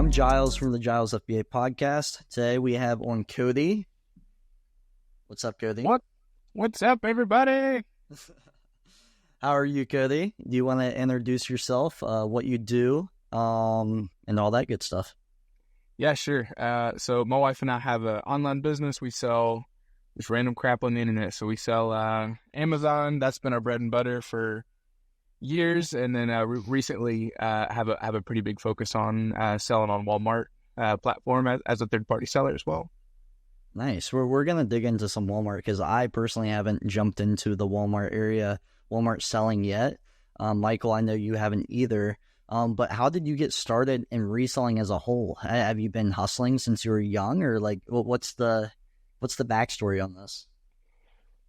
I'm Jyles from the Jyles FBA podcast. Today we have on Cody. What's up, Cody? What's up, everybody? How are you, Cody? Do you want to introduce yourself, what you do, and all that good stuff? Yeah, sure. So my wife and I have an online business. We sell just random crap on the internet. So we sell Amazon. That's been our bread and butter for years. And then recently have a pretty big focus on selling on Walmart platform as a third-party seller as well. Nice. We're going to dig into some Walmart because I personally haven't jumped into the Walmart area, Walmart selling yet. Michael, I know you haven't either. But how did you get started in reselling as a whole? Have you been hustling since you were young, or like what's the backstory on this?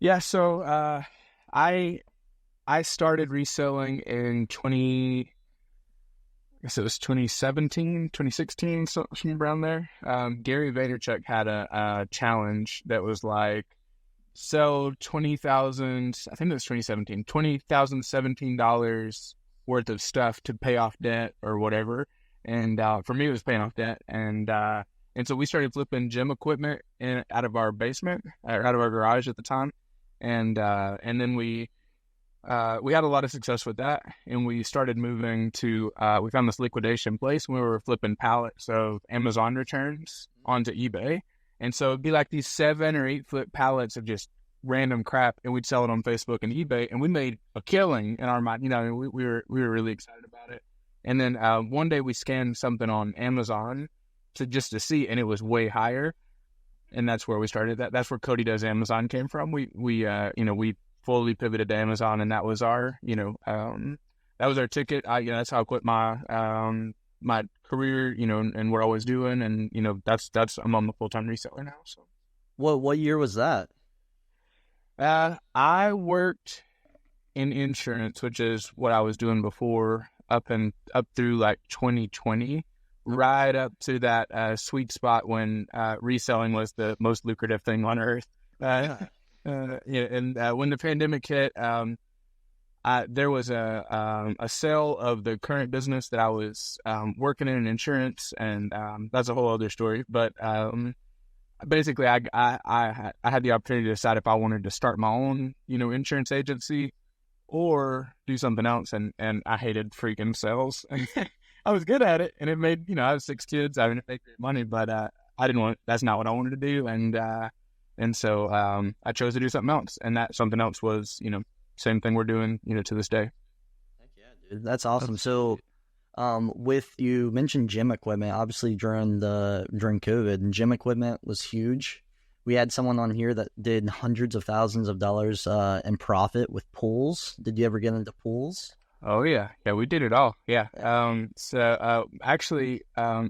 Yeah, so I started reselling in 2017, 2016, something around there. Gary Vaynerchuk had a challenge that was like, sell $20,000, I think it was 2017, $20,017 worth of stuff to pay off debt or whatever. And for me, it was paying off debt. And so we started flipping gym equipment out of our basement, or out of our garage at the time. And then we had a lot of success with that, and we started moving to, we found this liquidation place when we were flipping pallets of Amazon returns onto eBay. And so it'd be like these 7 or 8 foot pallets of just random crap, and we'd sell it on Facebook and eBay, and we made a killing in our mind. You know, we were really excited about it. And then one day we scanned something on Amazon to see, and it was way higher. And that's where we started. That's where Cody Does Amazon came from. We fully pivoted to Amazon, and that was our, that was our ticket. That's how I quit my my career, and we're always doing, and that's I'm a full-time reseller now. So, what year was that? I worked in insurance, which is what I was doing before, up through like 2020, right up to that sweet spot when reselling was the most lucrative thing on earth. When the pandemic hit, there was a sale of the current business that I was working in insurance, and that's a whole other story. But basically, I had the opportunity to decide if I wanted to start my own, insurance agency or do something else, and I hated freaking sales. I was good at it, and it made, I have 6 kids. I mean, it made great money, but that's not what I wanted to do, and so I chose to do something else, and that something else was, same thing we're doing, to this day. Heck yeah, dude. That's awesome. So, you mentioned gym equipment, obviously during COVID, and gym equipment was huge. We had someone on here that did hundreds of thousands of dollars in profit with pools. Did you ever get into pools? Oh yeah, we did it all. Yeah. Actually,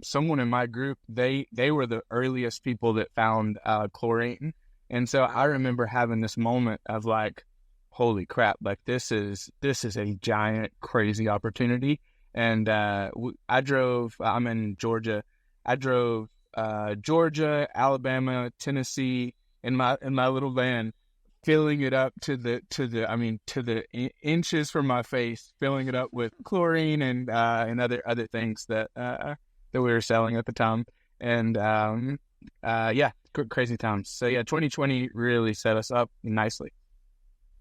someone in my group, they were the earliest people that found chlorine, and so I remember having this moment of like, holy crap! Like this is a giant, crazy opportunity. And I'm in Georgia. I drove Georgia, Alabama, Tennessee in my little van, filling it up to the inches from my face, filling it up with chlorine and other things that we were selling at the time. And crazy times. So yeah, 2020 really set us up nicely.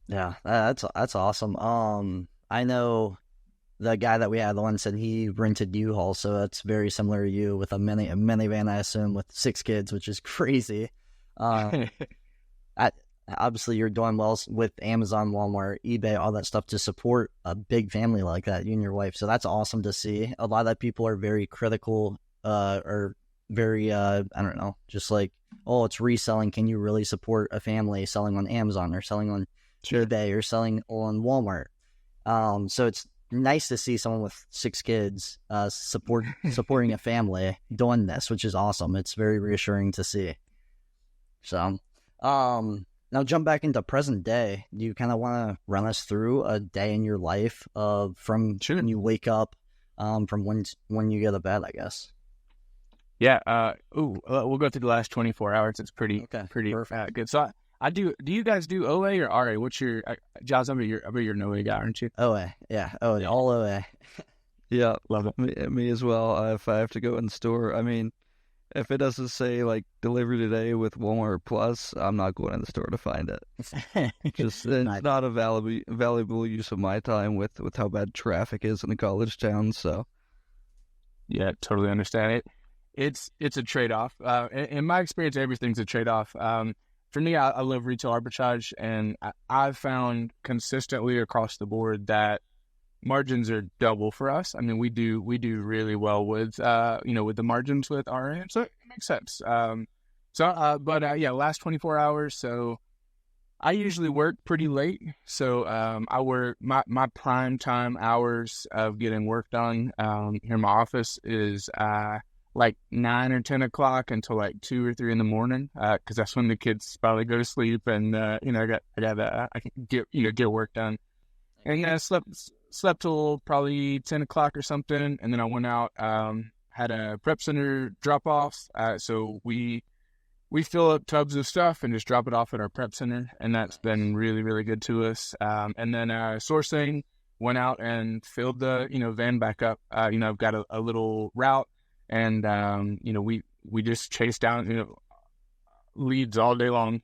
Yeah, that's awesome. I know the guy that we had on said he rented U-Haul, so that's very similar to you with a minivan, I assume, with 6 kids, which is crazy. Obviously, you're doing well with Amazon, Walmart, eBay, all that stuff to support a big family like that, you and your wife. So that's awesome to see. A lot of people are very critical, or very, I don't know, just like, oh, it's reselling. Can you really support a family selling on Amazon or selling on eBay or selling on Walmart? So it's nice to see someone with 6 kids supporting a family doing this, which is awesome. It's very reassuring to see. So, now jump back into present day. Do you kind of want to run us through a day in your life from when you wake up, from when you go to bed, I guess? Yeah. We'll go through the last 24 hours. It's pretty good. So do you guys do OA or RA? What's your, Jyles, I'm your OA guy, aren't you? OA. Yeah. OA. All OA. Yeah, Love it. me as well. If I have to go in store, I mean, if it doesn't say like delivery today with Walmart Plus, I'm not going in the store to find it. Just it's Nice. not a valuable use of my time with how bad traffic is in a college town. So Yeah, totally understand it. It's a trade-off. In my experience, everything's a trade-off. For me, I love retail arbitrage, and I've found consistently across the board that margins are double for us. I mean, we do really well with with the margins with our end, so it makes sense. Yeah, last 24 hours. So I usually work pretty late. So I work my prime time hours of getting work done here in my office is like 9 or 10 o'clock until like 2 or 3 in the morning, because that's when the kids probably go to sleep, and I can get work done. And I slept till probably 10 o'clock or something, and then I went out, had a prep center drop off. So we fill up tubs of stuff and just drop it off at our prep center, and that's been really, really good to us. And then sourcing, went out and filled the van back up. I've got a little route, and we just chase down leads all day long.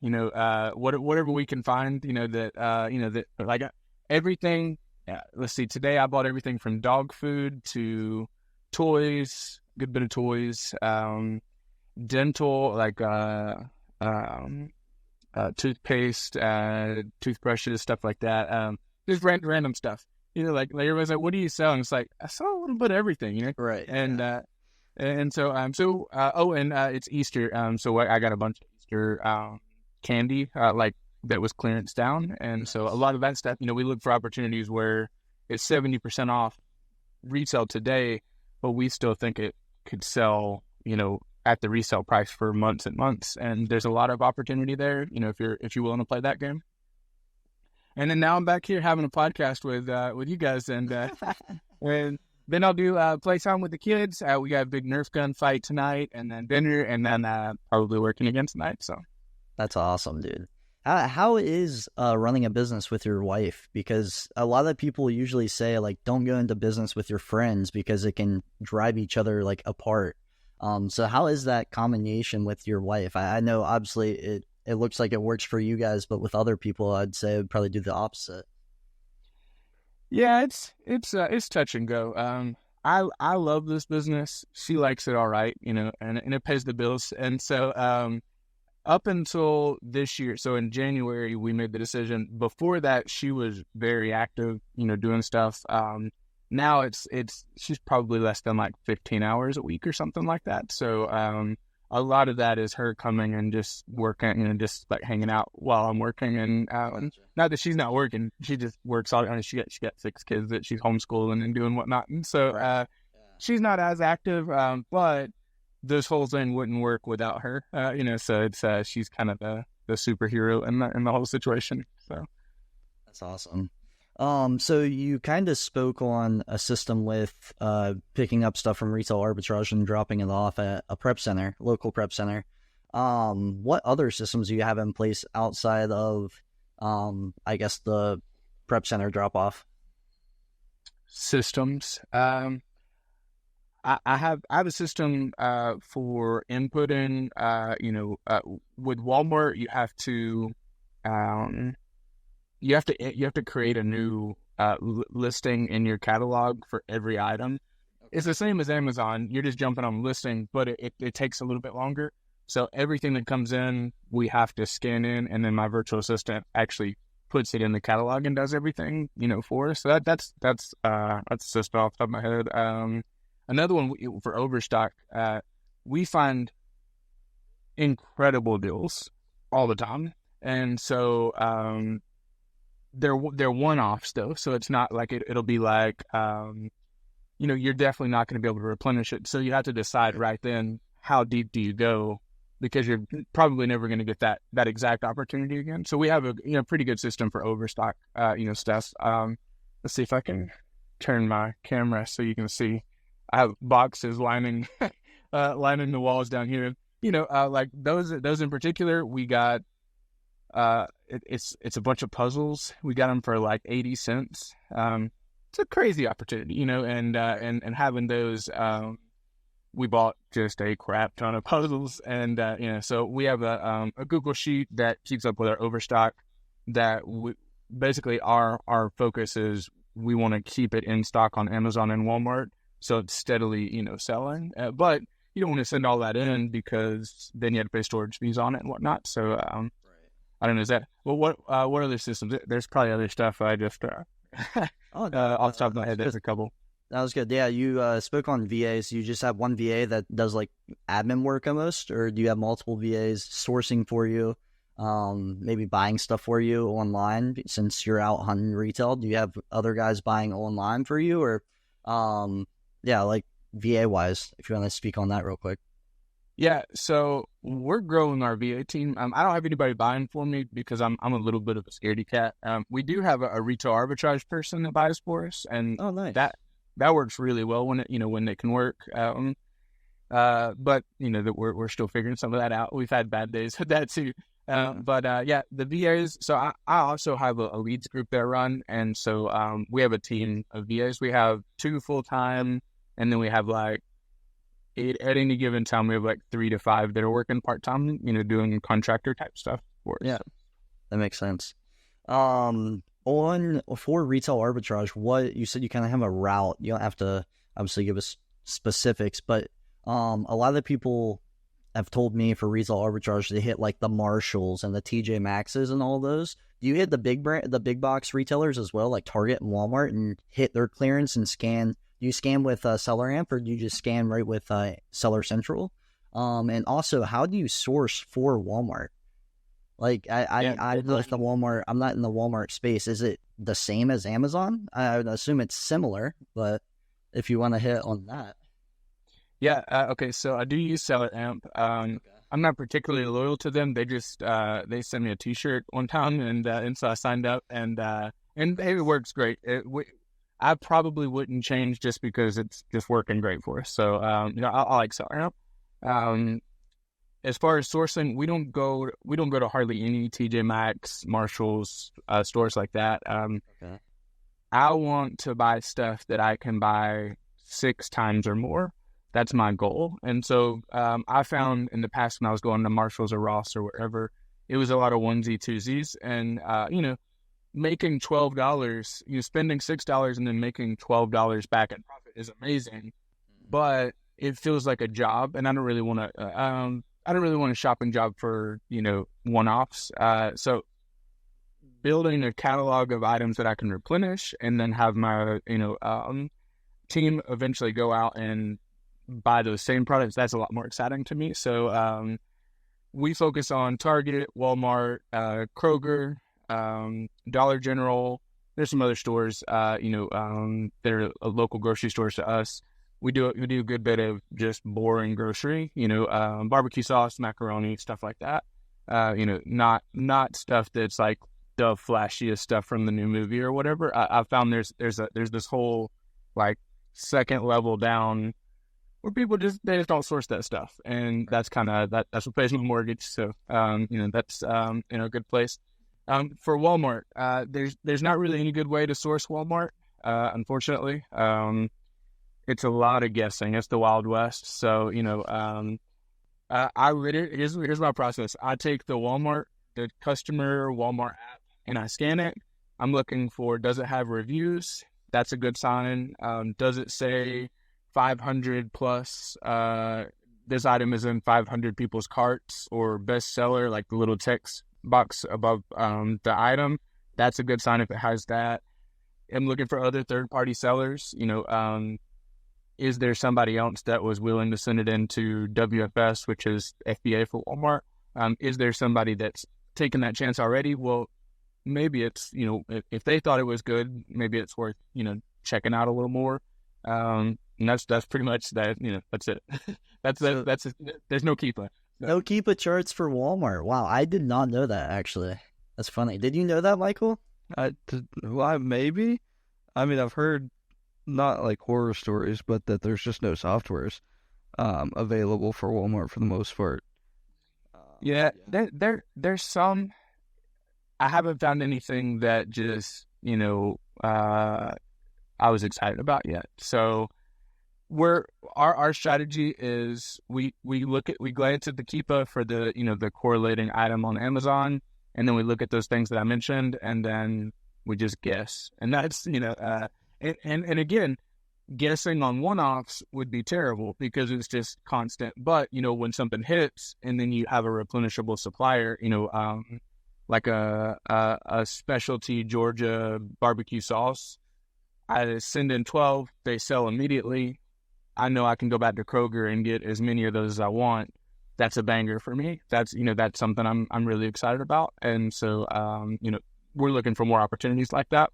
Whatever we can find. That like everything. Let's see. Today I bought everything from dog food to toys, good bit of toys, dental, like toothpaste, toothbrushes, stuff like that. Just random stuff. Like everybody's like, "What do you sell?" And it's like, I sell a little bit of everything, Right. And it's Easter. So I got a bunch of Easter candy, like that was clearance down, and so a lot of that stuff. We look for opportunities where it's 70% off retail today, but we still think it could sell, at the resale price for months and months. And there's a lot of opportunity there, if you're willing to play that game. And then now I'm back here having a podcast with you guys, and then I'll do playtime with the kids. We got a big Nerf gun fight tonight, and then dinner, and then probably working again tonight. So That's awesome, dude. How is running a business with your wife? Because a lot of people usually say, like, don't go into business with your friends because it can drive each other, like, apart. So how is that combination with your wife? I know, obviously, it looks like it works for you guys, but with other people, I'd say it would probably do the opposite. yeah, it's touch and go. I love this business. She likes it all right, and it pays the bills. And so up until this year, so in January, we made the decision. Before that, she was very active, doing stuff. Now she's probably less than like 15 hours a week or something like that. So a lot of that is her coming and just working, just like hanging out while I'm working. And not that she's not working, she just works all. She got 6 kids that she's homeschooling and doing whatnot, and so she's not as active. But this whole thing wouldn't work without her. So it's she's kind of the superhero in the whole situation. So That's awesome. So you kind of spoke on a system with picking up stuff from retail arbitrage and dropping it off at a prep center, local prep center. What other systems do you have in place outside of, I guess, the prep center drop off? Systems. I have a system for inputting. With Walmart, you have to create a new listing in your catalog for every item. It's the same as Amazon. You're just jumping on listing, but it takes a little bit longer. So everything that comes in, we have to scan in, and then my virtual assistant actually puts it in the catalog and does everything, for us. So that's a system off the top of my head. Another one for overstock, we find incredible deals all the time, and so they're one-offs though. So it's not like it'll be like you're definitely not going to be able to replenish it. So you have to decide right then how deep do you go, because you're probably never going to get that exact opportunity again. So we have a pretty good system for overstock stuff. Let's see if I can turn my camera so you can see. I have boxes lining the walls down here. Like those in particular, we got it's a bunch of puzzles. We got them for like 80 cents. it's a crazy opportunity, you know, and having those, we bought just a crap ton of puzzles, and you know, so we have a Google sheet that keeps up with our overstock. That we, basically our focus is we want to keep it in stock on Amazon and Walmart, so it's steadily, you know, selling. But you don't want to send all that in because then you have to pay storage fees on it and whatnot. So I don't know. Is that what other systems? There's probably other stuff. I just off the top of my head, there's a couple. That was good. Yeah, you spoke on VAs. You just have one VA that does like admin work almost, or do you have multiple VAs sourcing for you, maybe buying stuff for you online since you're out hunting retail? Do you have other guys buying online for you, or yeah, like VA wise, if you want to speak on that real quick? Yeah, so we're growing our VA team. I don't have anybody buying for me because I'm a little bit of a scaredy cat. We do have a retail arbitrage person that buys for us, and oh, nice. That works really well when it can work. But you know that we're still figuring some of that out. We've had bad days with that too. But yeah, the VAs. So I also have a leads group that I run, and so we have a team of VAs. We have 2 full-time, and then we have like at any given time we have like 3 to 5 that are working part-time, you know, doing contractor type stuff for us. Yeah, that makes sense. For retail arbitrage, what you said, you kind of have a route. You don't have to obviously give us specifics, but a lot of the people have told me for retail arbitrage they hit like the Marshalls and the TJ Maxxes and all those. Do you hit the big box retailers as well, like Target and Walmart, and hit their clearance and scan? Do you scan with Seller Amp, or do you just scan right with Seller Central? And also, how do you source for Walmart? Like I look the Walmart. I'm not in the Walmart space. Is it the same as Amazon? I would assume it's similar, but if you want to hit on that. Yeah. Okay. So I do use Seller Amp. I'm not particularly loyal to them. They just they sent me a T-shirt one time, and so I signed up, and it works great. I probably wouldn't change just because it's just working great for us. So you know, I like Seller Amp. As far as sourcing, we don't go to hardly any TJ Maxx, Marshalls, stores like that. Okay. I want to buy stuff that I can buy 6 times or more. That's my goal. And so I found in the past when I was going to Marshalls or Ross or wherever, it was a lot of onesie twosies, and you know, making $12, you know, spending $6 and then making $12 back in profit is amazing, but it feels like a job, and I don't really want to. I don't really want a shopping job for, you know, one-offs. So building a catalog of items that I can replenish and then have my, you know, team eventually go out and buy those same products, that's a lot more exciting to me. So we focus on Target, Walmart, Kroger, Dollar General. There's some other stores, you know, they're local grocery stores to us. We do a good bit of just boring grocery, you know, barbecue sauce, macaroni, stuff like that. You know, not stuff that's like the flashiest stuff from the new movie or whatever. I found there's this whole like second level down where people they just don't source that stuff, and that's kind of that's what pays my mortgage. So you know, that's you know, a good place. For Walmart, there's not really any good way to source Walmart, unfortunately. It's a lot of guessing. It's the Wild West. So, you know, here's my process. I take the customer Walmart app, and I scan it. I'm looking for, does it have reviews? That's a good sign. Does it say 500 plus, this item is in 500 people's carts, or bestseller, like the little text box above the item? That's a good sign if it has that. I'm looking for other third-party sellers. You know, is there somebody else that was willing to send it into WFS, which is FBA for Walmart? Is there somebody that's taken that chance already? Well, maybe it's, you know, if they thought it was good, maybe it's worth, you know, checking out a little more. And that's pretty much that. You know, that's it. that's there's no Keepa. No Keepa charts for Walmart. Wow, I did not know that, actually. That's funny. Did you know that, Michael? Maybe. I mean, I've heard not like horror stories, but that there's just no softwares available for Walmart for the most part. Yeah. There's some. I haven't found anything that just, you know, I was excited about yet. So our strategy is we glance at the Keepa for the the correlating item on Amazon, and then we look at those things that I mentioned, and then we just guess. And that's and again, guessing on one-offs would be terrible because it's just constant. But when something hits, and then you have a replenishable supplier, like a specialty Georgia barbecue sauce, I send in 12, they sell immediately. I know I can go back to Kroger and get as many of those as I want. That's a banger for me. That's that's something I'm really excited about. And so we're looking for more opportunities like that.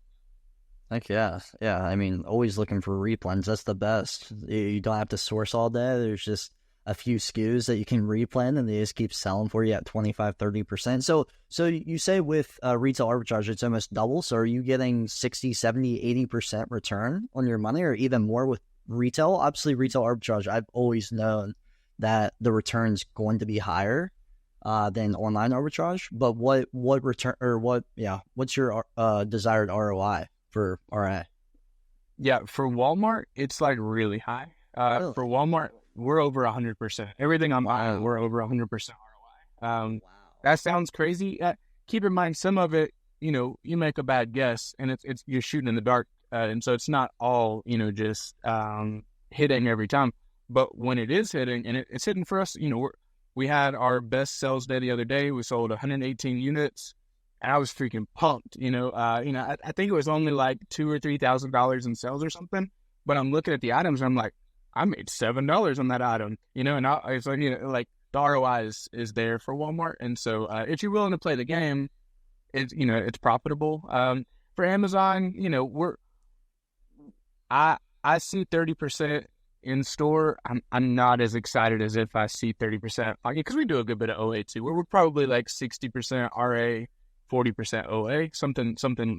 Heck yeah. Yeah. I mean, always looking for replens. That's the best. You don't have to source all day. There's just a few SKUs that you can replen, and they just keep selling for you at 25-30%. So you say with retail arbitrage, it's almost double. So are you getting 60, 70, 80% return on your money, or even more with retail? Obviously, retail arbitrage, I've always known that the return's going to be higher than online arbitrage. But what return, or what's your desired ROI for RA? Yeah, for Walmart, it's like really high. Really? For Walmart, we're over 100%. Everything I'm buying, we're over 100% ROI. Wow. That sounds crazy. Keep in mind, some of it, you make a bad guess, and it's you're shooting in the dark, and so it's not all just hitting every time. But when it is hitting, and it's hitting for us, we had our best sales day the other day. We sold 118 units. And I was freaking pumped, I think it was only like $2,000 or $3,000 in sales or something. But I'm looking at the items, and I'm like, I made $7 on that item, and it's like, like the ROI is there for Walmart. And so if you're willing to play the game, it's profitable. For Amazon, I see 30% in store. I'm not as excited as if I see 30%, because we do a good bit of OA too. We're probably like 60% RA. 40% OA, something.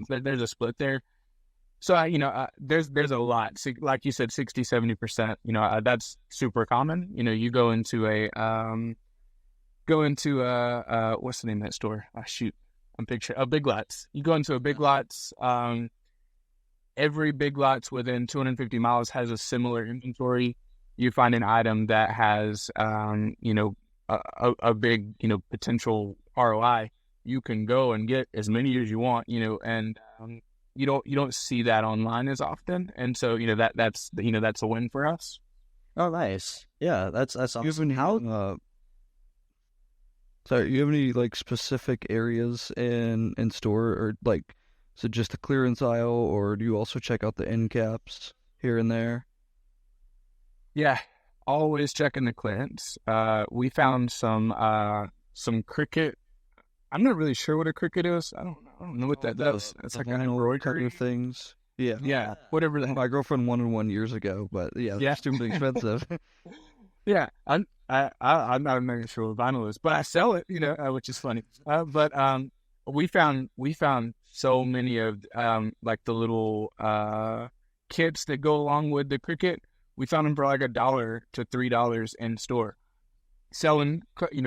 There's a split there. So there's a lot. Like you said, 60-70%. That's super common. You go into a what's the name of that store? I'm picturing a Big Lots. You go into a Big Lots. Every Big Lots within 250 miles has a similar inventory. You find an item that has a big potential ROI. You can go and get as many as you want, and you don't see that online as often, and so that's a win for us. Oh, nice. Yeah, that's awesome. You have any like specific areas in store, or like, is it just the clearance aisle, or do you also check out the end caps here and there? Yeah, always checking the clearance. We found some cricket. I'm not really sure what a cricket is. I don't know what that does. It's like an embroidery things. Yeah. Yeah. Whatever that. My girlfriend wanted one years ago, but yeah, it's too expensive. Yeah. I'm not even sure what vinyl is, but I sell it, which is funny. But we found so many of like the little kits that go along with the cricket. We found them for like $1 to $3 in store. Selling,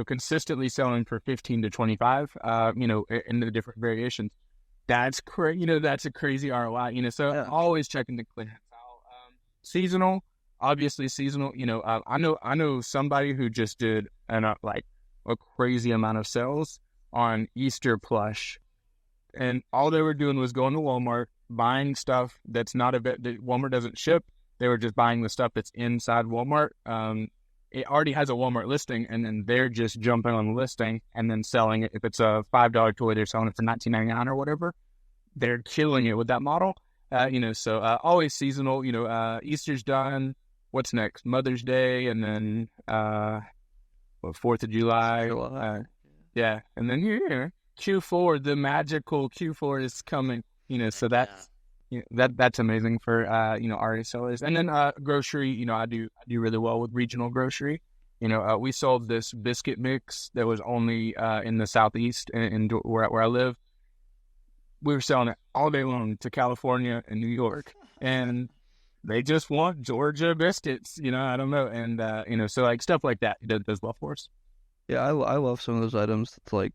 consistently selling for 15 to 25, in the different variations. That's that's a crazy ROI, so yeah. Always checking the clearance out. Seasonal, obviously seasonal, I know somebody who just did a crazy amount of sales on Easter plush, and all they were doing was going to Walmart, buying stuff that's not that Walmart doesn't ship. They were just buying the stuff that's inside Walmart. It already has a Walmart listing, and then they're just jumping on the listing and then selling it. If it's a $5 toy, they're selling it for $19.99 or whatever. They're killing it with that model. So always seasonal. Easter's done. What's next? Mother's Day, and then 4th of July. Yeah, and then Q4, the magical Q4 is coming. So that's. That's amazing for RA sellers. And then grocery, I do really well with regional grocery. We sold this biscuit mix that was only in the Southeast in where I live. We were selling it all day long to California and New York, and they just want Georgia biscuits. I don't know, and so like stuff like that does well for us. Yeah, I love some of those items. That's like,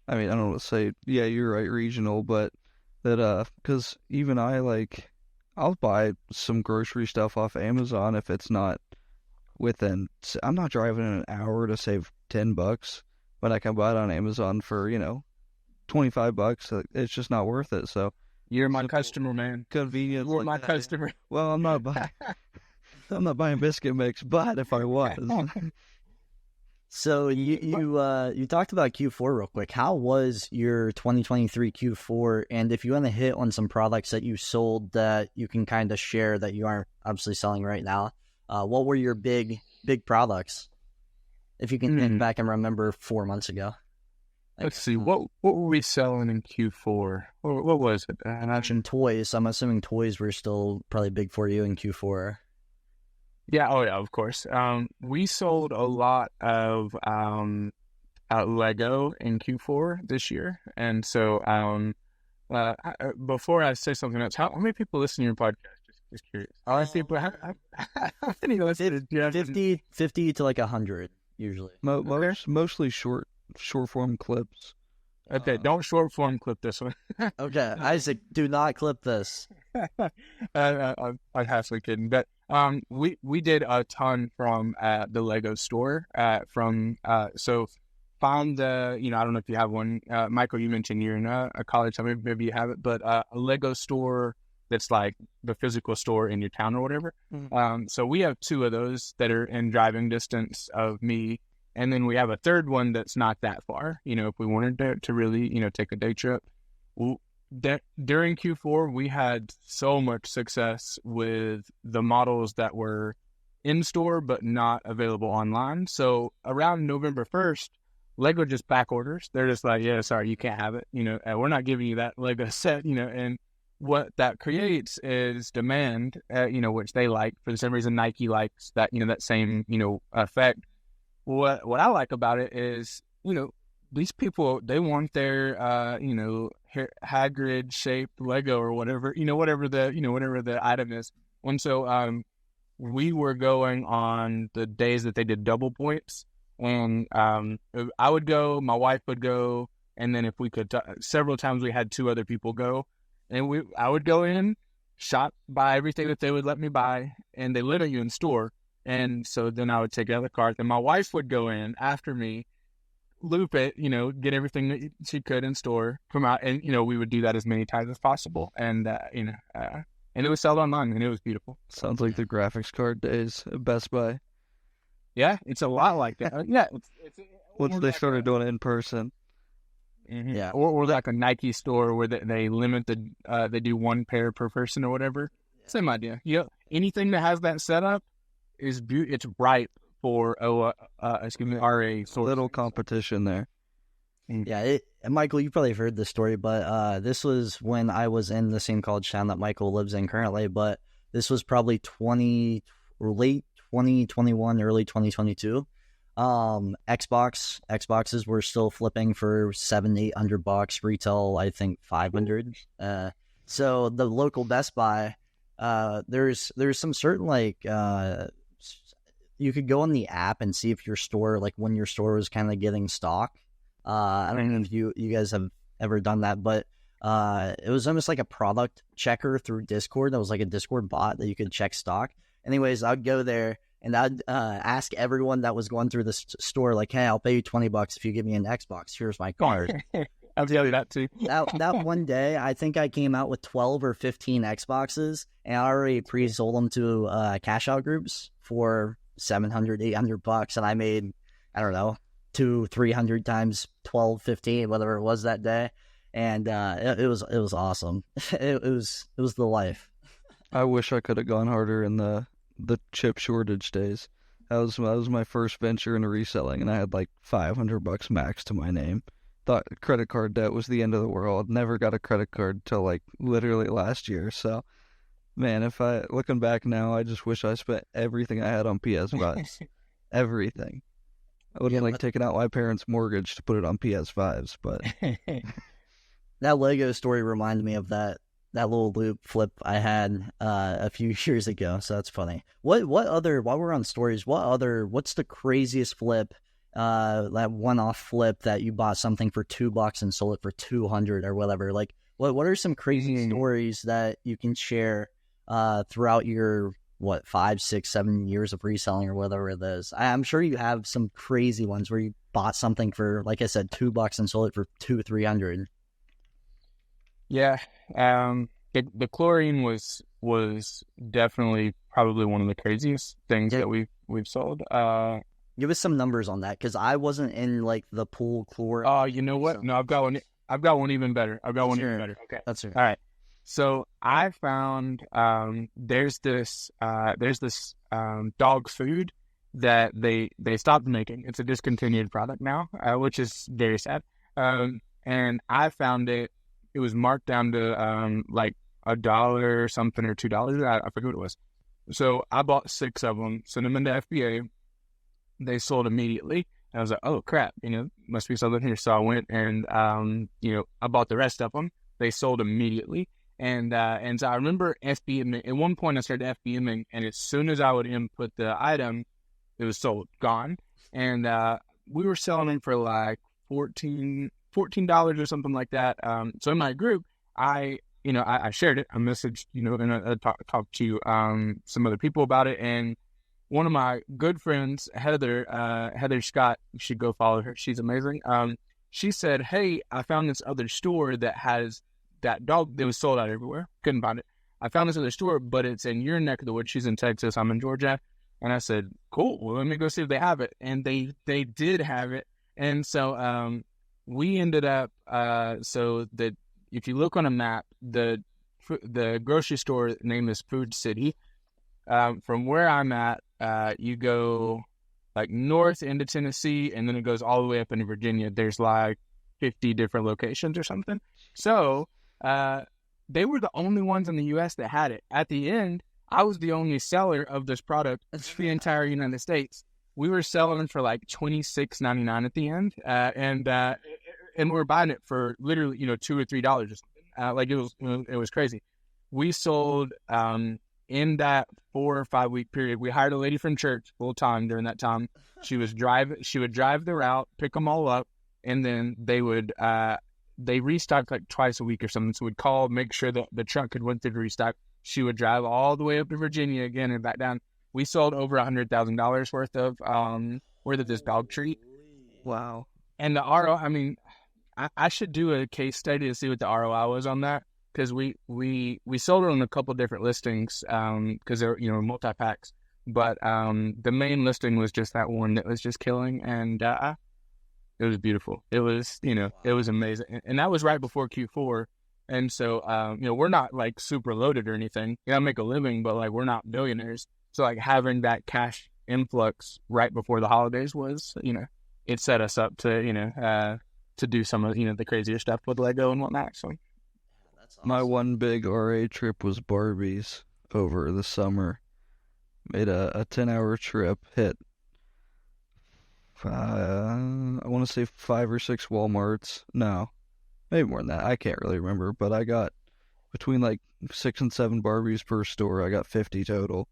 I don't want to say, yeah, you're right, regional, but that because even I I'll buy some grocery stuff off Amazon if it's not within. I'm not driving an hour to save $10 when I can buy it on Amazon for $25. It's just not worth it. So You're my customer, man. convenience. You're like my that. customer. Well, I'm not buying. I'm not buying biscuit mix, but if I was, So you talked about Q4 real quick. How was your 2023 Q4? And if you want to hit on some products that you sold that you can kind of share that you aren't obviously selling right now, what were your big products? If you can think back and remember 4 months ago. Let's see, what were we selling in Q4? What was it? I mentioned toys. I'm assuming toys were still probably big for you in Q4. Yeah, oh yeah, of course. We sold a lot of Lego in Q4 this year, and so before I say something else, how many people listen to your podcast? Just curious. How many people? How many listen? 50 to like 100 usually. mostly short form clips. Okay, don't short form clip this one. Okay, Isaac, do not clip this. I'm halfway kidding, but we did a ton from the Lego store. So found the I don't know if you have one, Michael. You mentioned you're in a college, so maybe you have it, but a Lego store that's like the physical store in your town or whatever. Mm-hmm. So we have 2 of those that are in driving distance of me. And then we have a third one that's not that far, if we wanted to really, take a day trip. During Q4, we had so much success with the models that were in store but not available online. So around November 1st, Lego just back orders. They're just like, yeah, sorry, you can't have it. We're not giving you that Lego set, and what that creates is demand, which they like. For the same reason Nike likes that, that same, effect. What I like about it is, these people, they want their, Hagrid shaped Lego or whatever, whatever the item is. And so, we were going on the days that they did double points, and, I would go, my wife would go. And then if we could, several times we had 2 other people go, and I would go in, shop, buy everything that they would let me buy, and they limit you in store. And so then I would take the other cart. Then my wife would go in after me, loop it, get everything that she could in store, come out, and we would do that as many times as possible. And and it was sold online, and it was beautiful. Sounds like the graphics card days at Best Buy. Yeah, it's a lot like that. Yeah, it's once they started doing it in person. Mm-hmm. Yeah, or like a Nike store where they limit they do 1 pair per person or whatever. Same idea. Anything that has that setup it's ripe for RA. So little competition there. Yeah, Michael, you probably have heard this story, but this was when I was in the same college town that Michael lives in currently. But this was probably late 2021, early 2022. Xboxes were still flipping for $700-800, retail I think $500. So the local Best Buy, there's some certain you could go on the app and see if your store, when your store was kind of getting stock. I don't know if you guys have ever done that, but it was almost like a product checker through Discord. That was like a Discord bot that you could check stock. Anyways, I'd go there and I'd ask everyone that was going through the store, hey, I'll pay you $20 if you give me an Xbox. Here's my card. I'll tell you that too. that one day, I think I came out with 12 or 15 Xboxes, and I already pre-sold them to cash out groups for $700-800, and I made, I don't know, 200-300 times 12, 15, whatever it was that day, and it was awesome. it was the life. I wish I could have gone harder in the chip shortage days. That was my first venture into reselling, and I had $500 max to my name. Thought credit card debt was the end of the world. Never got a credit card till literally last year. So, man, looking back now, I just wish I spent everything I had on PS5s. Everything. I would have taken out my parents' mortgage to put it on PS5s, but that Lego story reminded me of that little loop flip I had a few years ago. So that's funny. What other, while we're on stories, what's the craziest flip? That one-off flip that you bought something for $2 and sold it for $200 or whatever. What are some crazy stories that you can share throughout your, 5, 6, 7 years of reselling or whatever it is. I'm sure you have some crazy ones where you bought something for, like I said, $2 and sold it for 200-300. Yeah. The chlorine was definitely probably one of the craziest things that we've sold. Give us some numbers on that, because I wasn't in like the pool chlor. Oh, you know what? No, I've got one even better. Okay. That's right. All right. So I found there's this dog food that they stopped making. It's a discontinued product now, which is very sad. And I found it. It was marked down to like $1 or something, or $2. I forget what it was. So I bought 6 of them, sent them into FBA. They sold immediately. And I was like, oh crap, must be something here. So I went and I bought the rest of them. They sold immediately. And so I remember FBMing. At one point I started FBMing, and as soon as I would input the item, it was sold, gone. And we were selling them for like $14 or something like that. So in my group, I shared it. I messaged, and I talked to some other people about it. And one of my good friends, Heather Scott, you should go follow her. She's amazing. She said, hey, I found this other store that has that dog that was sold out everywhere. Couldn't find it. I found this other store, but it's in your neck of the woods. She's in Texas. I'm in Georgia. And I said, cool. Well, let me go see if they have it. And they did have it. And so we ended up, so that if you look on a map, the grocery store name is Food City. From where I'm at, you go like north into Tennessee, and then it goes all the way up into Virginia. There's like 50 different locations or something. So they were the only ones in the U.S. that had it. At the end, I was the only seller of this product in the entire United States. We were selling them for like $26.99 at the end, and we were buying it for literally, $2 or $3 or something. Like it was crazy. We sold in that 4 or 5 week period. We hired a lady from church full time during that time. She would drive the route, pick them all up, and then they restocked like twice a week or something. So we'd call, make sure that the truck had went through the restock. She would drive all the way up to Virginia again and back down. We sold over $100,000 worth of this dog treat. Wow. And the ROI, I mean, I should do a case study to see what the ROI was on that, because we sold it on a couple different listings because they're multi-packs. But the main listing was just that one that was just killing, and it was beautiful. It was it was amazing, and that was right before Q4. And so we're not like super loaded or anything. I make a living, but like we're not billionaires. So like having that cash influx right before the holidays was it set us up to do some of the crazier stuff with Lego and whatnot. So That's awesome. My one big RA trip was Barbie's over the summer. Made a 10-hour trip, hit I want to say 5 or 6 Walmarts. No, maybe more than that. I can't really remember, but I got between like 6 and 7 Barbies per store. I got 50 total.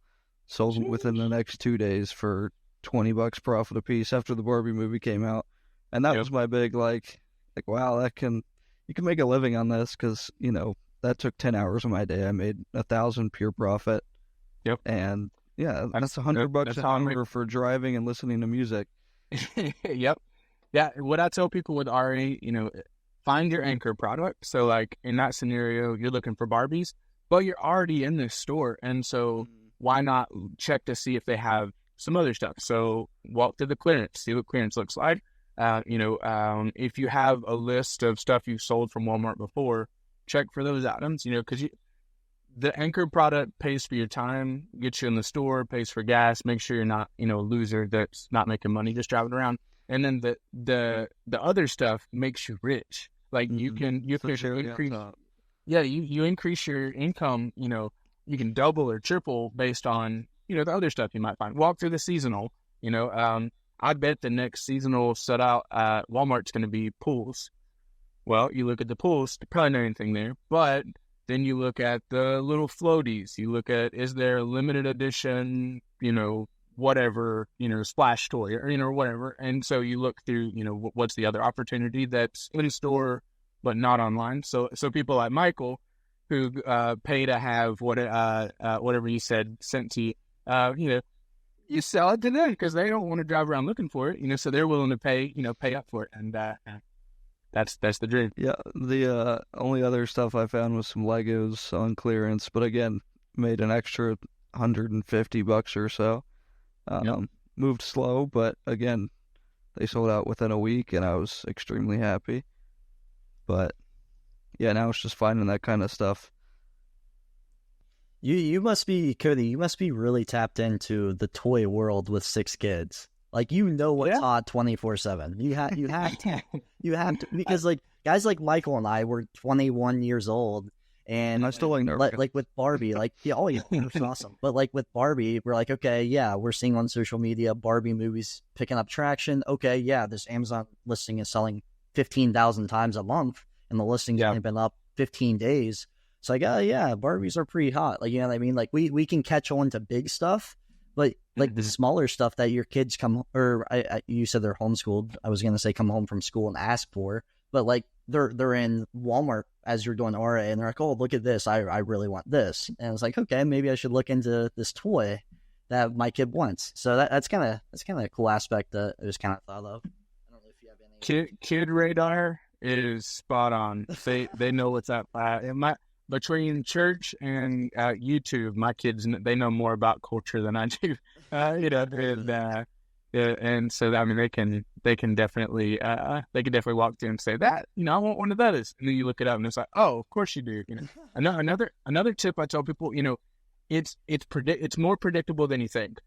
Sold them within the next 2 days for $20 profit a piece after the Barbie movie came out. And that was my big like wow, you can make a living on this, because that took 10 hours of my day. I made $1,000 pure profit. Yep. And yeah, that's $100 an hour for driving and listening to music. Yep. Yeah. What I tell people with RA, find your anchor product. So like in that scenario, you're looking for Barbies, but you're already in this store. And so why not check to see if they have some other stuff? So walk to the clearance, see what clearance looks like. If you have a list of stuff you've sold from Walmart before, check for those items, because the anchor product pays for your time, gets you in the store, pays for gas, make sure you're not, a loser that's not making money just driving around. And then the other stuff makes you rich. Like you can increase, you increase your income, you can double or triple based on, the other stuff you might find. Walk through the seasonal, I bet the next seasonal set out at Walmart's going to be pools. Well, you look at the pools, probably not anything there, but then you look at the little floaties. You look at, is there a limited edition, whatever, splash toy or whatever. And so you look through, what's the other opportunity that's in store, but not online. So people like Michael, who pay to have whatever you said sent to you. You sell it to them because they don't want to drive around looking for it. So they're willing to pay up for it, and that's the dream. Yeah, the only other stuff I found was some Legos on clearance, but again, made an extra $150 or so. Moved slow, but again, they sold out within a week, and I was extremely happy. But yeah, now it's just finding that kind of stuff. You must be, Cody, you must be really tapped into the toy world with 6 kids. Like, what's hot 24/7. You have to, because like guys like Michael and I were 21 years old, and I still like Nerf. Like with Barbie, like Nerf's awesome. But like with Barbie, we're like, okay, yeah, we're seeing on social media Barbie movies picking up traction. Okay, yeah, this Amazon listing is selling 15,000 times a month, and the listing's only been up 15 days. It's like, oh yeah, Barbies are pretty hot. Like, you know what I mean? Like we can catch on to big stuff, but like the smaller stuff that your kids you said they're homeschooled. I was gonna say come home from school and ask for, but like they're in Walmart as you're doing RA, and they're like, oh, look at this, I really want this, and it's like, okay, maybe I should look into this toy that my kid wants. So that's kind of a cool aspect that it was kind of thought of. I don't know if you have any kid radar is spot on. They know what's up. Between church and YouTube, my kids, they know more about culture than I do. And so I mean they can definitely walk through and say that, I want one of those, and then you look it up and it's like, oh, of course you do. Another tip I tell people, it's more predictable than you think.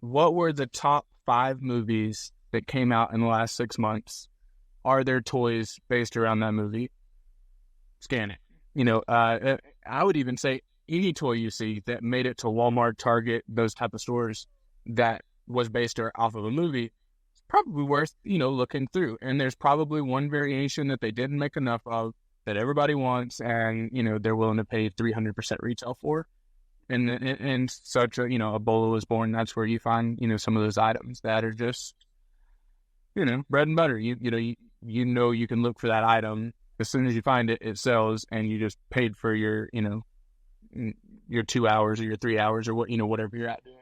What were the top 5 movies that came out in the last 6 months? Are there toys based around that movie? Scan it. I would even say any toy you see that made it to Walmart, Target, those type of stores that was based off of a movie, it's probably worth, looking through. And there's probably one variation that they didn't make enough of that everybody wants, and, they're willing to pay 300% retail for. And such a Bolo was born. That's where you find, some of those items that are just, bread and butter. You can look for that item. As soon as you find it, it sells, and you just paid for your 2 hours or your 3 hours or whatever you're out doing.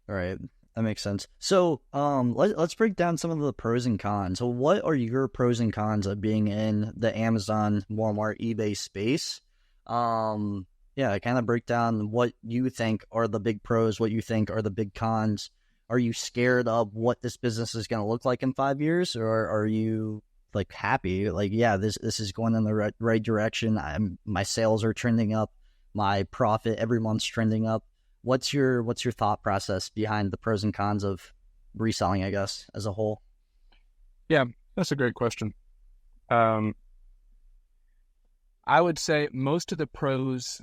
All right, that makes sense. So, let's break down some of the pros and cons. So, what are your pros and cons of being in the Amazon, Walmart, eBay space? Kind of break down what you think are the big pros, what you think are the big cons. Are you scared of what this business is going to look like in 5 years, or are you like happy, like, yeah, this is going in the right direction? My sales are trending up, my profit every month's trending up. What's your thought process behind the pros and cons of reselling, I guess, as a whole? Yeah, that's a great question. I would say most of the pros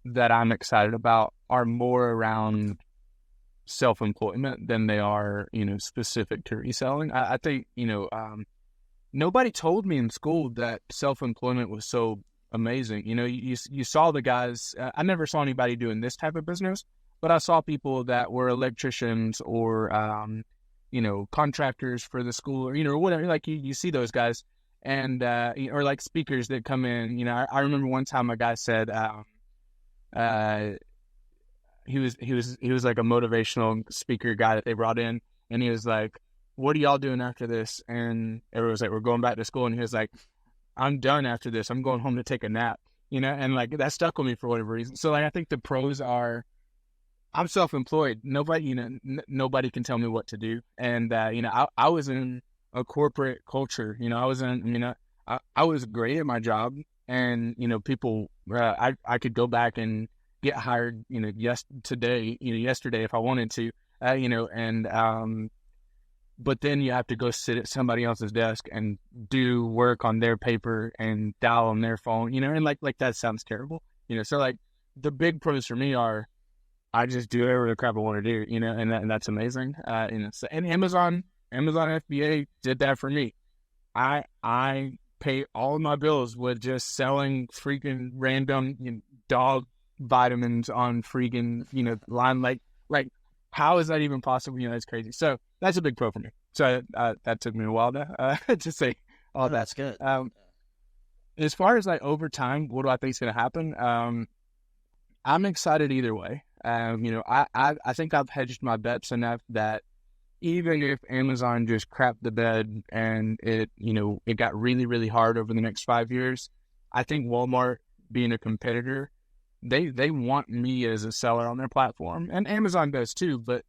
that I'm excited about are more around self-employment than they are, specific to reselling. I think, nobody told me in school that self-employment was so amazing. You saw the guys. I never saw anybody doing this type of business, but I saw people that were electricians or, contractors for the school, or whatever. Like you see those guys, and or like speakers that come in. I remember one time a guy said, he was like a motivational speaker guy that they brought in, and he was like, what are y'all doing after this? And everyone was like, we're going back to school. And he was like, I'm done after this. I'm going home to take a nap, and like that stuck with me for whatever reason. So like, I think the pros are, I'm self-employed. Nobody, nobody can tell me what to do. And, I was in a corporate culture, I was great at my job, and, people, I could go back and get hired, yesterday if I wanted to, but then you have to go sit at somebody else's desk and do work on their paper and dial on their phone, and like that sounds terrible, so like the big pros for me are, I just do whatever the crap I want to do, and that's amazing. So, and Amazon FBA did that for me. I pay all of my bills with just selling freaking random dog vitamins on freaking line, like how is that even possible? It's crazy. So that's a big pro for me. So that took me a while to say all that. That's good. as far as like over time, what do I think is going to happen? I'm excited either way. I think I've hedged my bets enough that even if Amazon just crapped the bed and it got really, really hard over the next 5 years, I think Walmart being a competitor, they want me as a seller on their platform, and Amazon does too. But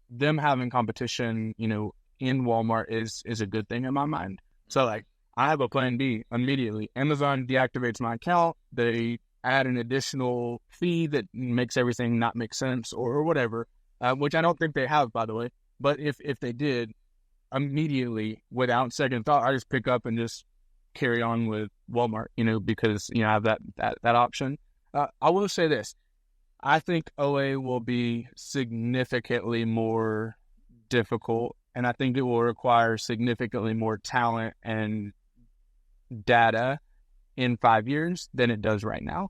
them having competition, in Walmart is a good thing in my mind. So like, I have a plan B immediately. Amazon deactivates my account. They add an additional fee that makes everything not make sense or whatever, which I don't think they have, by the way. But if they did, immediately, without second thought, I just pick up and just carry on with Walmart, because, I have that option. I will say this. I think OA will be significantly more difficult, and I think it will require significantly more talent and data in 5 years than it does right now.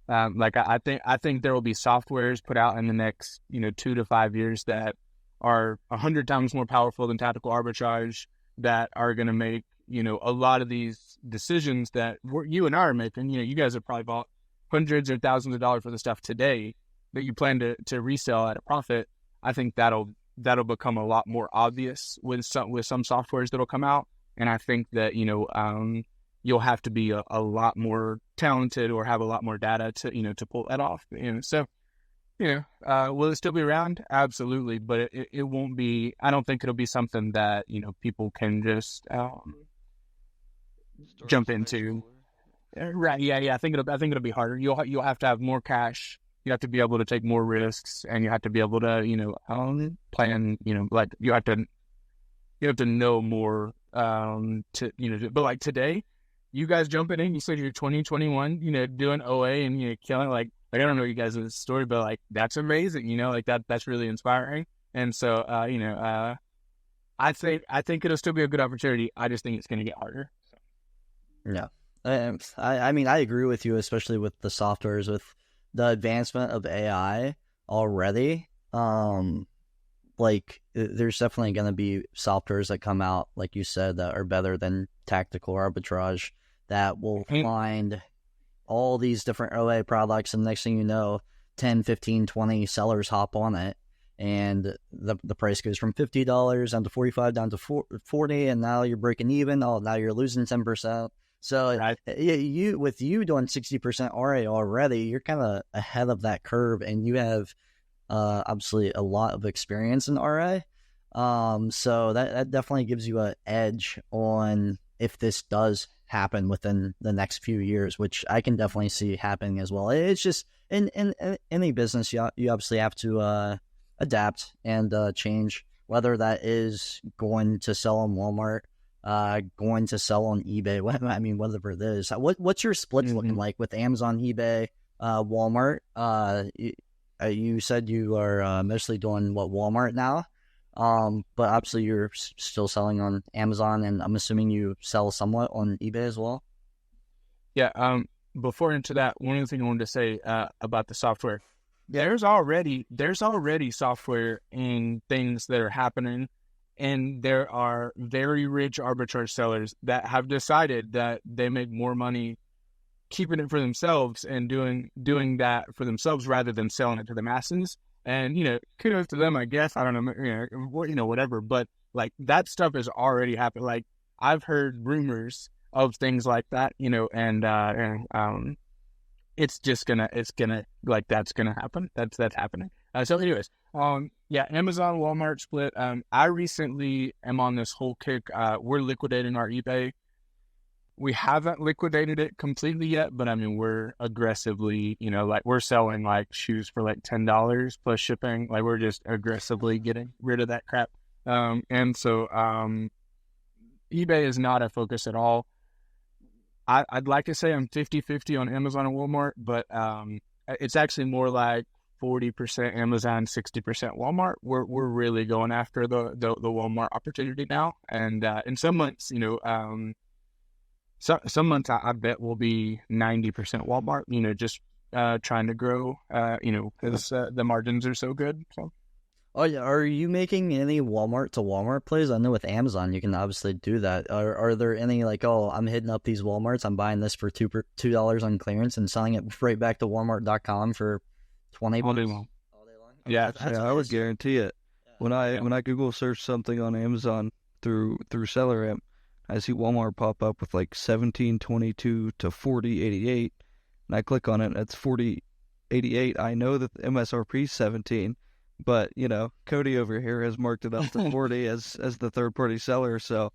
I think there will be softwares put out in the next 2 to 5 years that are 100 times more powerful than tactical arbitrage, that are going to make a lot of these decisions that you and I are making. You guys have probably bought hundreds or thousands of dollars for the stuff today that you plan to resell at a profit. I think that'll become a lot more obvious with some softwares that'll come out, and I think that you'll have to be a lot more talented or have a lot more data to pull that off. So will it still be around? Absolutely, but it won't be. I don't think it'll be something that people can just jump into. Right? Yeah. I think it'll be harder. You'll have to have more cash. You have to be able to take more risks, and you have to be able to plan. You have to know more. But like today, you guys jumping in. You said you're 2021. Doing OA and killing like. I don't know you guys' story, but like that's amazing, that's really inspiring. And so, I think it'll still be a good opportunity. I just think it's going to get harder. Yeah, I mean, I agree with you, especially with the softwares, with the advancement of AI already. Like there's definitely going to be softwares that come out, like you said, that are better than tactical arbitrage, that will find all these different OA products, and next thing you know, 10, 15, 20 sellers hop on it, and the price goes from $50 down to $45 down to $40, and now you're breaking even. Oh, now you're losing 10%. So right. With you doing 60% RA already, you're kind of ahead of that curve, and you have obviously a lot of experience in RA. So that definitely gives you an edge on if this does happen within the next few years, which I can definitely see happening as well. It's just in any business, you obviously have to adapt and change, whether that is going to sell on Walmart, going to sell on eBay. I mean, whatever it is. What's your split looking like with Amazon, eBay, Walmart? You said you are mostly doing Walmart now. But obviously you're still selling on Amazon, and I'm assuming you sell somewhat on eBay as well. Yeah. Before into that, one other thing I wanted to say about the software. There's already software and things that are happening, and there are very rich arbitrage sellers that have decided that they make more money keeping it for themselves and doing that for themselves rather than selling it to the masses. And, kudos to them, I guess. I don't know, whatever. But, like, that stuff is already happening. Like, I've heard rumors of things like that, and it's gonna, that's gonna happen. That's happening. So anyways, Amazon, Walmart split. I recently am on this whole kick. We're liquidating our eBay. We haven't liquidated it completely yet, but I mean, we're aggressively, we're selling like shoes for like $10 plus shipping. Like we're just aggressively getting rid of that crap. And so eBay is not a focus at all. I'd like to say I'm 50-50 on Amazon and Walmart, but it's actually more like 40% Amazon, 60% Walmart. We're really going after the Walmart opportunity now. And in some months, some months I bet will be 90% Walmart, just trying to grow, because the margins are so good. So. Oh yeah, are you making any Walmart to Walmart plays? I know with Amazon you can obviously do that. Are there any like, oh, I'm hitting up these Walmarts, I'm buying this for $2 on clearance and selling it right back to Walmart.com for 20 All day bucks long. all day long? Yeah. Okay, that's Yeah, I would awesome. guarantee it. When I Google search something on Amazon through Seller Amp, I see Walmart pop up with like 1722 to 4088, and I click on it, and it's 4088. I know that the MSRP is 17, but Cody over here has marked it up to 40 as the third party seller. So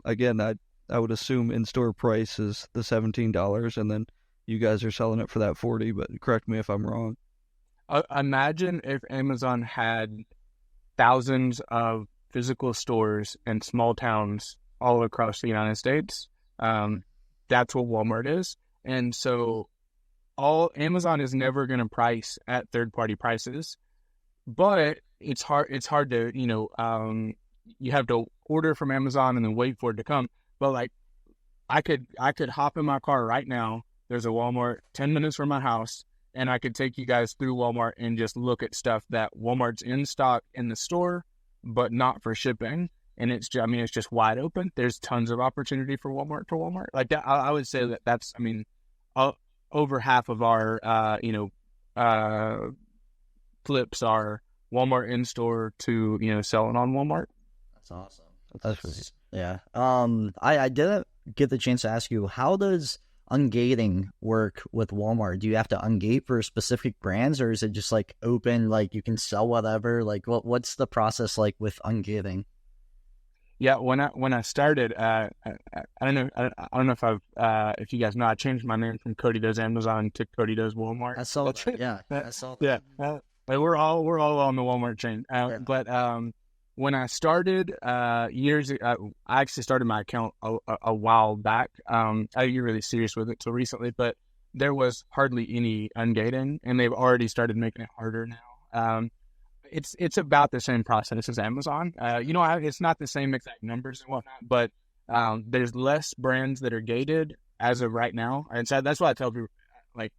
again, I would assume in store price is the $17, and then you guys are selling it for that 40. But correct me if I'm wrong. Imagine if Amazon had thousands of physical stores in small towns all across the United States. That's what Walmart is. And so Amazon is never going to price at third-party prices, but it's hard to, you have to order from Amazon and then wait for it to come. But like, I could hop in my car right now. There's a Walmart 10 minutes from my house, and I could take you guys through Walmart and just look at stuff that Walmart's in stock in the store, but not for shipping. And it's just wide open. There's tons of opportunity for Walmart to Walmart. Like that, I would say that's over half of our, flips are Walmart in store to, selling on Walmart. That's awesome. That's yeah. I didn't get the chance to ask you, how does ungating work with Walmart? Do you have to ungate for specific brands, or is it just like open, like you can sell whatever? Like what's the process like with ungating? Yeah, when I started, I don't know if you guys know, I changed my name from Cody Does Amazon to Cody Does Walmart. I saw that. Yeah, I saw that. Yeah, like we're all on the Walmart chain. But when I started years ago, I actually started my account a while back. I didn't get really serious with it till recently, but there was hardly any ungating, and they've already started making it harder now. It's about the same process as Amazon. It's not the same exact numbers and whatnot, but there's less brands that are gated as of right now. And so that's why I tell people, like,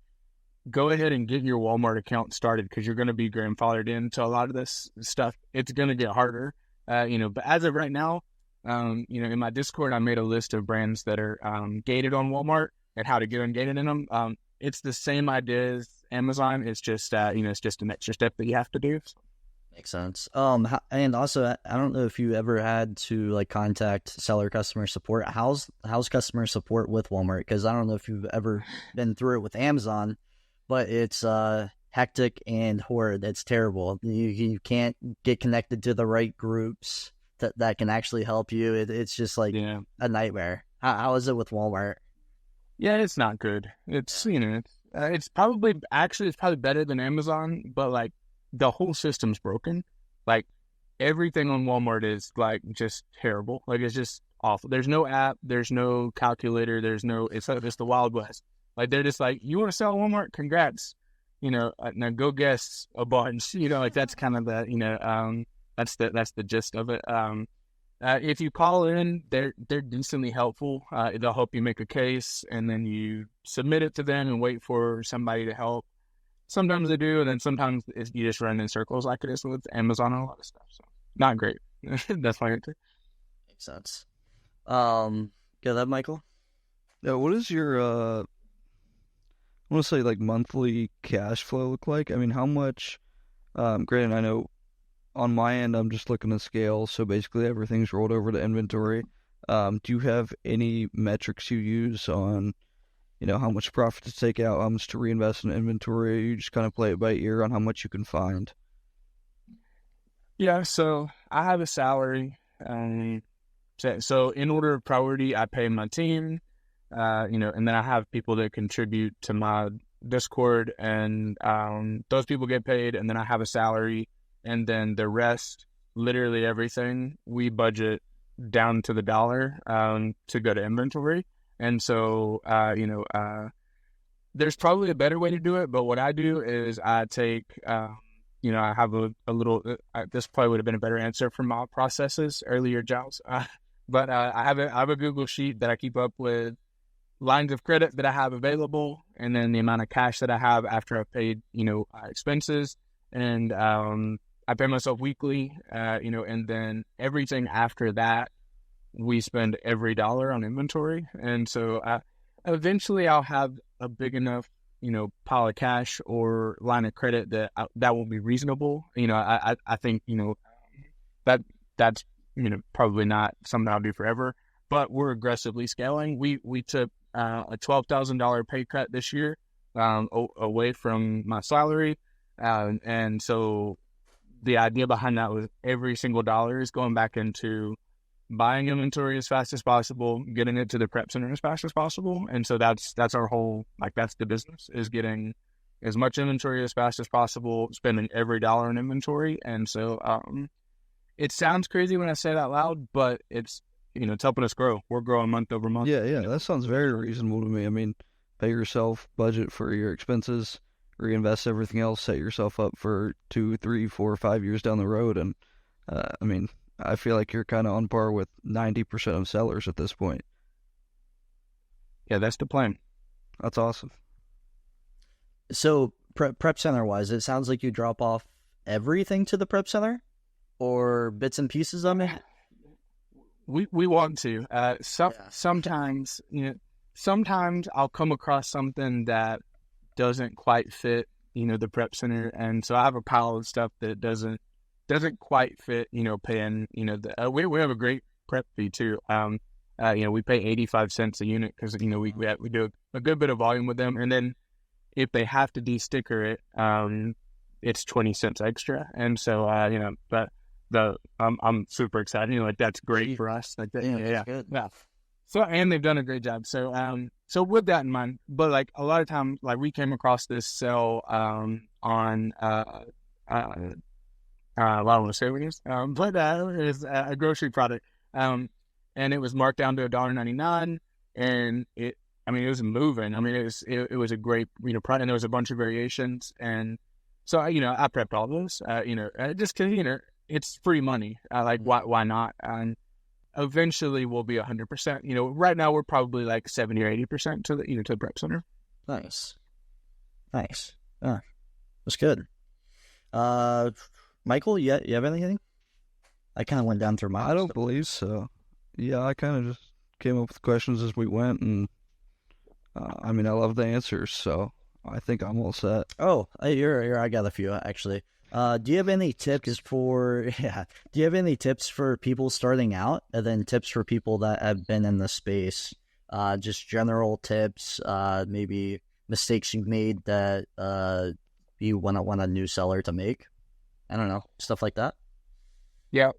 go ahead and get your Walmart account started, because you're going to be grandfathered into a lot of this stuff. It's going to get harder, but as of right now, in my Discord, I made a list of brands that are gated on Walmart and how to get ungated in them. It's the same idea as Amazon. It's just, it's just an extra step that you have to do. So. Makes sense. And also, I don't know if you ever had to like contact seller customer support. How's customer support with Walmart? Because I don't know if you've ever been through it with Amazon, but it's hectic and horrid. It's terrible. You can't get connected to the right groups that can actually help you. It's just like a nightmare. How is it with Walmart? Yeah, it's not good. It's it's probably better than Amazon, but like, the whole system's broken. Like, everything on Walmart is like just terrible. Like, it's just awful. There's no app. There's no calculator. It's the Wild West. Like, they're just like, you want to sell at Walmart? Congrats. Now go guess a bunch. Like, that's kind of the, that's the gist of it. If you call in, they're decently helpful. They'll help you make a case, and then you submit it to them and wait for somebody to help. Sometimes they do, and then sometimes you just run in circles like it is with Amazon and a lot of stuff. So, not great. That's my answer. Makes sense. Go ahead, Michael. Yeah, what is your I want to say like monthly cash flow look like? I mean, how much? Granted, I know on my end I'm just looking to scale, so basically everything's rolled over to inventory. Do you have any metrics you use on, how much profit to take out, how much to reinvest in inventory? You just kind of play it by ear on how much you can find. Yeah, so I have a salary. So in order of priority, I pay my team, and then I have people that contribute to my Discord, and those people get paid, and then I have a salary, and then the rest, literally everything, we budget down to the dollar to go to inventory. And so, there's probably a better way to do it, but what I do is I take, I have a little, this probably would have been a better answer for my processes earlier, Jyles. But I have a Google sheet that I keep up with lines of credit that I have available, and then the amount of cash that I have after I've paid, expenses. And I pay myself weekly, and then everything after that, we spend every dollar on inventory. And so eventually I'll have a big enough, pile of cash or line of credit that will be reasonable. I think, that's, probably not something I'll do forever, but we're aggressively scaling. We took a $12,000 pay cut this year away from my salary. And so the idea behind that was every single dollar is going back into buying inventory as fast as possible, getting it to the prep center as fast as possible. And so that's our whole, that's the business, is getting as much inventory as fast as possible, spending every dollar in inventory. And so it sounds crazy when I say it out loud, but it's helping us grow. We're growing month over month. Yeah, that sounds very reasonable to me. I mean, pay yourself, budget for your expenses, reinvest everything else, set yourself up for 2, 3, 4, 5 years down the road. And I feel like you're kind of on par with 90% of sellers at this point. Yeah, that's the plan. That's awesome. So prep center wise, it sounds like you drop off everything to the prep center, or bits and pieces of it. We want to. Sometimes, sometimes I'll come across something that doesn't quite fit, the prep center, and so I have a pile of stuff that doesn't quite fit, paying, we have a great prep fee too. We pay 85 cents a unit because, we do a good bit of volume with them. And then if they have to de-sticker it, it's 20 cents extra. And so, I'm super excited. That's great for us. Yeah. So, and they've done a great job. So, so with that in mind, but a lot of times, we came across this sale, on, I don't want to say what it is, but it is a grocery product, and it was marked down to $1.99, and it was moving. It was a great product, and there was a bunch of variations, and so I prepped all those, just because it's free money, why not? And eventually we'll be 100%. Right now we're probably 70 or 80% to the prep center. Nice. That's good. Michael, you have anything? I kind of went down through my. I don't believe so. Yeah, I kind of just came up with questions as we went, and I love the answers, so I think I'm all set. Oh, you're. I got a few actually. Do you have any tips for? Yeah. Do you have any tips for people starting out, and then tips for people that have been in the space? Just general tips. Maybe mistakes you've made that you want a new seller to make. I don't know, stuff like that. Yeah.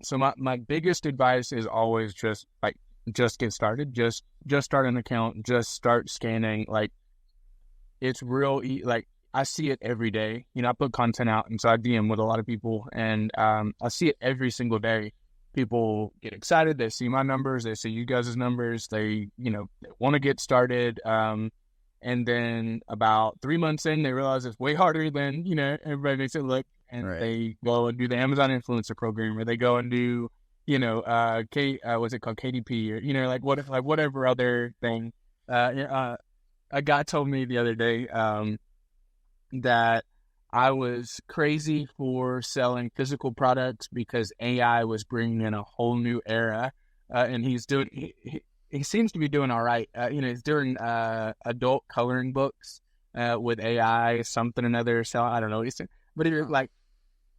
So my biggest advice is always just get started. Just start an account. Just start scanning. It's real. I see it every day. I put content out, and so I DM with a lot of people, and I see it every single day. People get excited. They see my numbers. They see you guys' numbers. They want to get started. And then about 3 months in, they realize it's way harder than everybody makes it look. And right. They go and do the Amazon influencer program, or they go and do, what's it called, KDP, or whatever other thing. A guy told me the other day that I was crazy for selling physical products because AI was bringing in a whole new era, and he seems to be doing all right. He's doing adult coloring books with AI, something another. So I don't know. But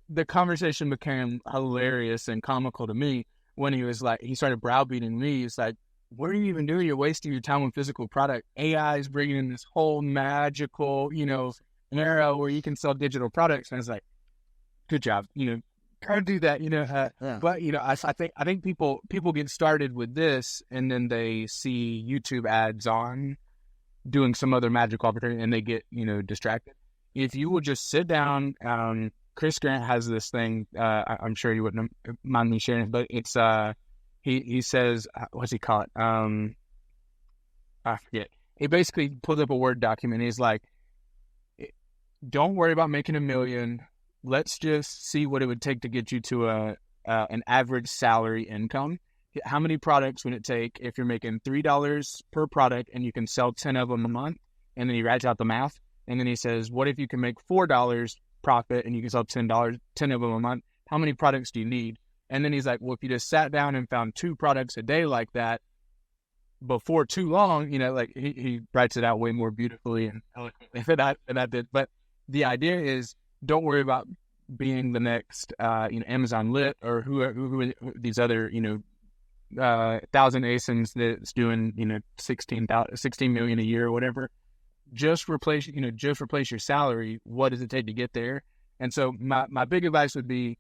the conversation became hilarious and comical to me when he started browbeating me. He's like, "What are you even doing? You're wasting your time with physical product. AI is bringing in this whole magical, era where you can sell digital products." And I was like, "Good job, can't do that, Yeah. But I think people get started with this, and then they see YouTube ads on doing some other magical opportunity, and they get distracted. If you would just sit down, Chris Grant has this thing. I'm sure you wouldn't mind me sharing it, but it's he says, what's he call it? I forget. He basically pulls up a Word document. He's like, "Don't worry about making $1 million. Let's just see what it would take to get you to an average salary income. How many products would it take if you're making $3 per product and you can sell 10 of them a month?" And then he writes out the math. And then he says, "What if you can make $4 profit and you can sell $10, 10 of them a month. How many products do you need? And then he's like, well, if you just sat down and found 2 products a day like that, before too long, like he writes it out way more beautifully and eloquently than I did. But the idea is, don't worry about being the next, Amazon Lit or who these other, 1,000 ASINs that's doing, 16 million a year or whatever. Just replace your salary. What does it take to get there? And so my big advice would be,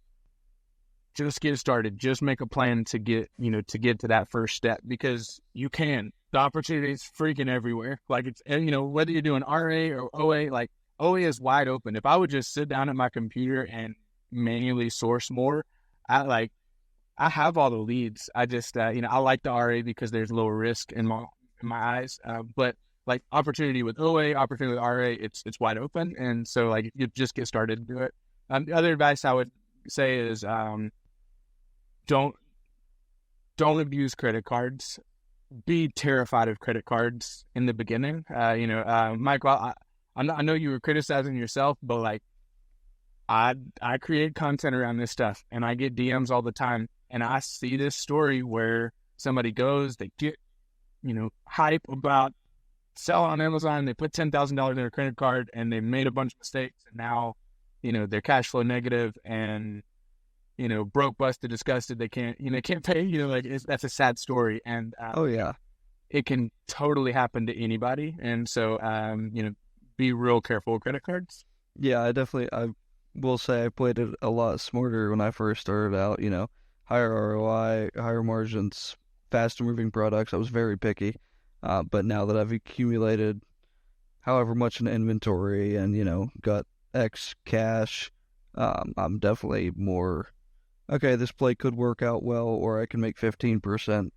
just get started. Just make a plan to get to that first step, because you can. The opportunity is freaking everywhere. Like it's, whether you're doing RA or OA, like OA is wide open. If I would just sit down at my computer and manually source more, I have all the leads. I just, I like the RA because there's lower risk in my eyes. But like opportunity with OA, opportunity with RA, it's wide open. And so like you just get started and do it. The other advice I would say is, don't abuse credit cards. Be terrified of credit cards in the beginning. Michael, I know you were criticizing yourself, but like I create content around this stuff and I get DMs all the time, and I see this story where somebody goes, they get, hype about sell on Amazon, they put $10,000 in their credit card and they made a bunch of mistakes, and now, they're cash flow negative and, broke, busted, disgusted. They can't pay, that's a sad story. And, oh yeah, it can totally happen to anybody. And so, be real careful with credit cards. Yeah, I will say I played it a lot smarter when I first started out, higher ROI, higher margins, faster moving products. I was very picky. But now that I've accumulated however much in inventory and, got X cash, I'm definitely more, okay, this play could work out well, or I can make 15%.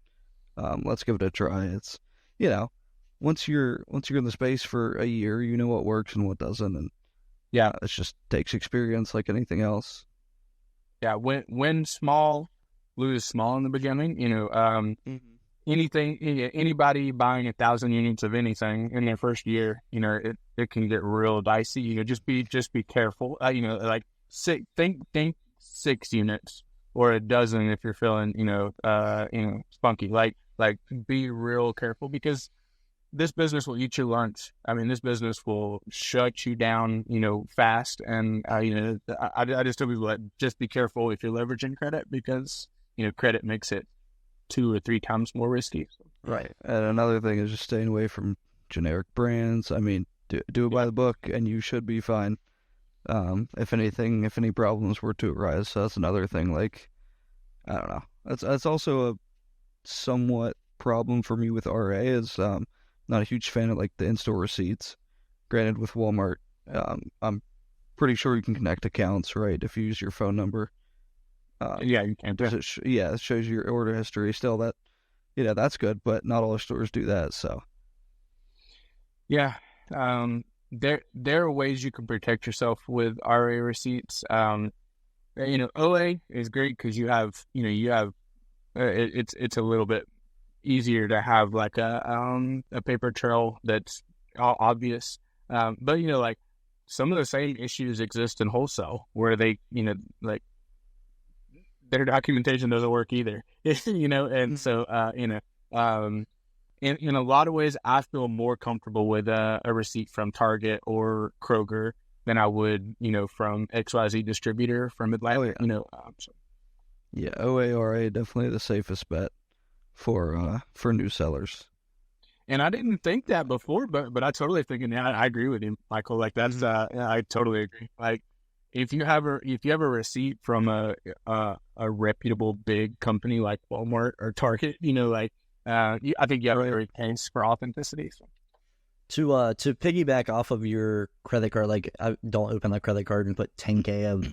Let's give it a try. It's, once you're in the space for a year, you know what works and what doesn't. And yeah, it just takes experience like anything else. Yeah. Win small, lose small in the beginning, anybody buying 1,000 units of anything in their first year, it can get real dicey. Just be careful. Think 6 units or a dozen if you're feeling, spunky. Like be real careful, because this business will eat your lunch. I mean, this business will shut you down, fast. And I just tell people that just be careful if you're leveraging credit, because credit makes it 2 or 3 times more risky. Right. And another thing is just staying away from generic brands. I mean, do it by the book and you should be fine. If any problems were to arise. So that's another thing. Like, I don't know. That's also a somewhat problem for me with RA is, not a huge fan of like the in-store receipts. Granted, with Walmart, I'm pretty sure you can connect accounts, right? If you use your phone number. Yeah, you can. It shows you your order history. Still, that's good, but not all stores do that. So, yeah, there are ways you can protect yourself with RA receipts. OA is great because you have it's a little bit easier to have like a paper trail that's all obvious. But like some of the same issues exist in wholesale where they like their documentation doesn't work either, and so, in a lot of ways, I feel more comfortable with a receipt from Target or Kroger than I would, from XYZ distributor from Atlanta, Yeah, OARA definitely the safest bet for new sellers. And I didn't think that before, but I totally think, and I agree with you, Michael. Like that's, I totally agree. Like, if you have a receipt from a reputable big company like Walmart or Target, I think you have a great case for authenticity. So. To piggyback off of your credit card, like don't open a credit card and put 10K of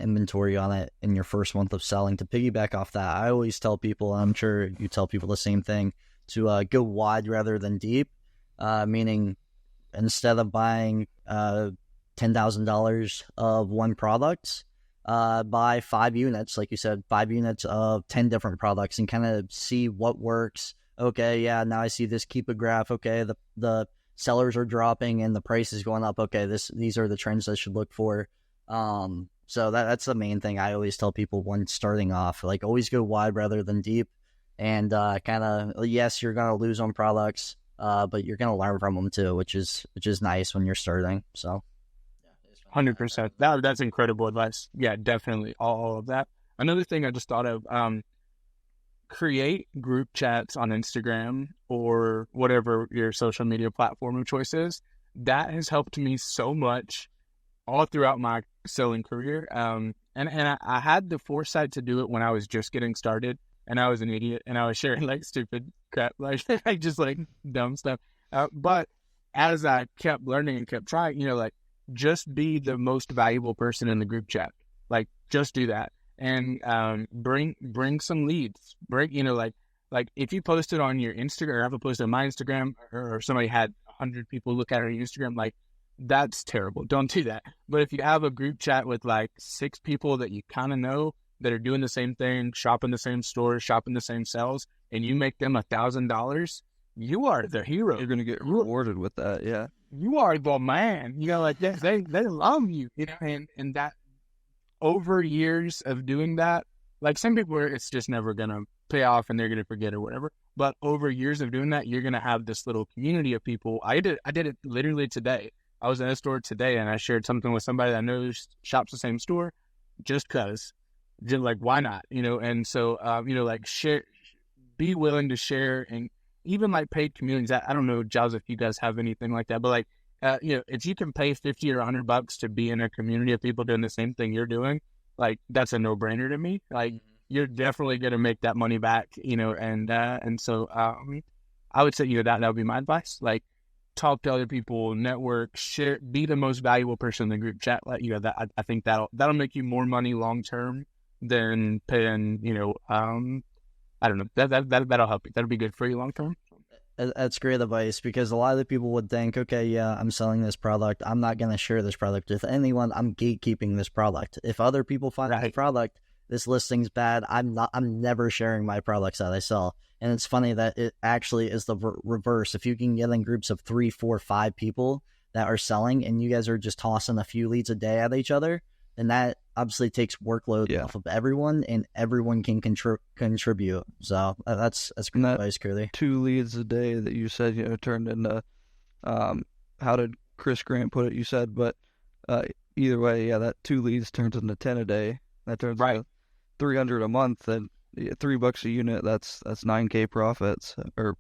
inventory on it in your first month of selling. To piggyback off that, I always tell people, and I'm sure you tell people the same thing, to go wide rather than deep, meaning instead of buying $10,000 of one product, buy 5 units, like you said, 5 units of 10 different products and kind of see what works. Okay, yeah, now I see this, keep a graph. Okay, the sellers are dropping and the price is going up. Okay, these are the trends I should look for. So that's the main thing I always tell people when starting off, like always go wide rather than deep. And kind of, yes, you're going to lose on products, but you're going to learn from them too, which is nice when you're starting. So 100%. That's incredible advice. Yeah, definitely. All of that. Another thing I just thought of, create group chats on Instagram or whatever your social media platform of choice is. That has helped me so much all throughout my selling career. And I had the foresight to do it when I was just getting started, and I was an idiot, and I was sharing like stupid crap, like just like dumb stuff. But as I kept learning and kept trying, like just be the most valuable person in the group chat. Like just do that, and bring some leads. Like if you posted on your Instagram, or have a post on my Instagram, or somebody had 100 people look at our Instagram, like that's terrible. Don't do that. But if you have a group chat with like 6 people that you kind of know that are doing the same thing, shopping the same stores, shopping the same sales, and you make them $1,000, you are the hero. You're going to get rewarded with that. Yeah. You are the man. Like they love you, and that over years of doing that, like some people, it's just never going to pay off and they're going to forget or whatever. But over years of doing that, you're going to have this little community of people. I did it literally today. I was in a store today and I shared something with somebody that I know shops the same store just like, why not? And so, like share, be willing to share, and even like paid communities. I don't know, Jyles, if you guys have anything like that, but like, if you can pay $50 or $100 to be in a community of people doing the same thing you're doing, like that's a no-brainer to me. Like you're definitely going to make that money back, and so, I would say, that would be my advice. Like, talk to other people, network, share, be the most valuable person in the group chat. Like, that I think that'll make you more money long term than paying, I don't know, that'll help you. That'll be good for you long term. That's great advice, because a lot of the people would think, okay, yeah, I'm selling this product. I'm not going to share this product with anyone. I'm gatekeeping this product. If other people find the product, this listing's bad, I'm never sharing my products that I sell. And it's funny that it actually is the reverse. If you can get in groups of 3, 4, 5 people that are selling, and you guys are just tossing a few leads a day at each other, then that obviously takes workload off of everyone, and everyone can contribute. So that's great advice, Curly. 2 leads a day that you said, turned into, how did Chris Grant put it? You said, but either way, yeah, that 2 leads turns into 10 a day. That turns into $300 a month, and $3 a unit. That's $9K profits, or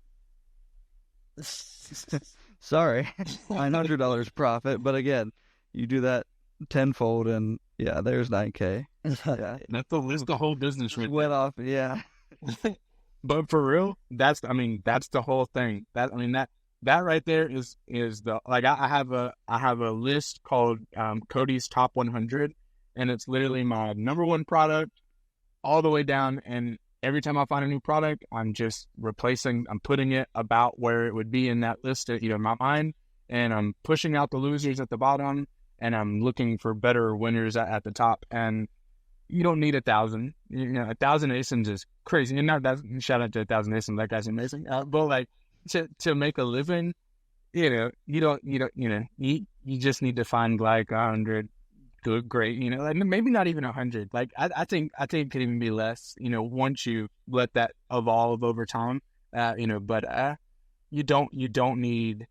sorry, $900 profit. But again, you do that tenfold, and yeah, there's $9K. Yeah, that's the whole business. Right, went off, yeah. But for real, that's the whole thing. That right there is the, like, I have a list called Cody's Top 100, and it's literally my number 1 product all the way down. And every time I find a new product, I'm just I'm putting it about where it would be in that list, in my mind, and I'm pushing out the losers at the bottom, and I'm looking for better winners at the top. And you don't need 1,000. 1,000 ASINs is crazy. And shout out to 1,000 ASINs. That guy's amazing. But like to make a living, you just need to find like 100 good, great, like maybe not even 100. Like I think it could even be less, once you let that evolve over time, but you don't need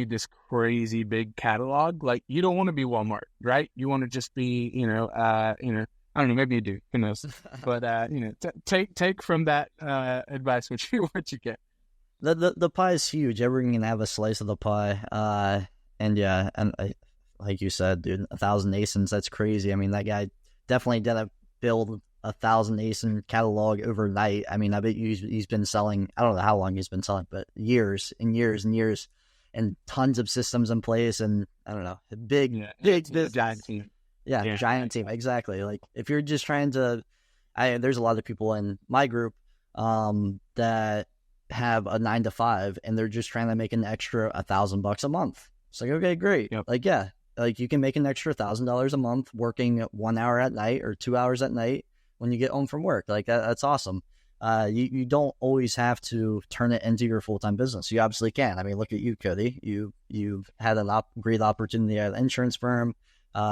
this crazy big catalog. Like you don't want to be Walmart, right? You want to just be, I don't know, maybe you do, who knows? But take from that advice what you get. The pie is huge. Everyone can have a slice of the pie. And yeah, and like you said, dude, 1,000 ASINs, that's crazy. I mean, that guy definitely didn't build 1,000 ASIN catalog overnight. I mean, I bet he's been selling, I don't know how long he's been selling, but years and years and years, and tons of systems in place, and I don't know, big business. Giant team. Yeah, giant team, exactly. Like if you're just trying to, there's a lot of people in my group that have a 9 to 5, and they're just trying to make an extra $1,000 a month. It's like, okay, great. Yep. Like, yeah, like you can make an extra $1,000 a month working 1 hour at night or 2 hours at night when you get home from work. Like that's awesome. You don't always have to turn it into your full-time business. You absolutely can. I mean, look at you, Cody. You've had a great opportunity at an insurance firm.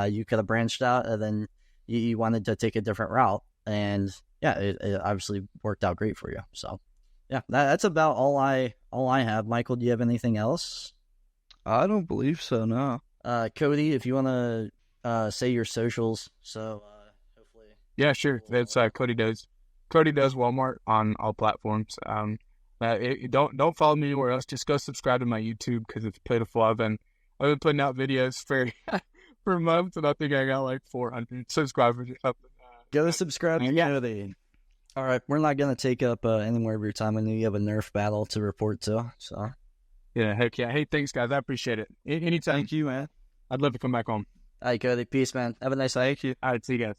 you could have branched out, and then you wanted to take a different route, and yeah, it obviously worked out great for you. So yeah, that's about all I have. Michael, do you have anything else? I don't believe so, no. Cody, if you want to say your socials, so hopefully. Yeah, sure. That's Cody does Walmart on all platforms. Don't follow me anywhere else. Just go subscribe to my YouTube because it's pitiful. I've been putting out videos for months, and I think I got like 400 subscribers or something. Go subscribe to Cody. All right, we're not gonna take up any more of your time. I know you have a Nerf battle to report to. So yeah, heck yeah. Hey, thanks guys. I appreciate it. Anytime. Thank you, man. I'd love to come back home. All right, Cody. Peace, man. Have a nice night. Thank you. All right, see you guys.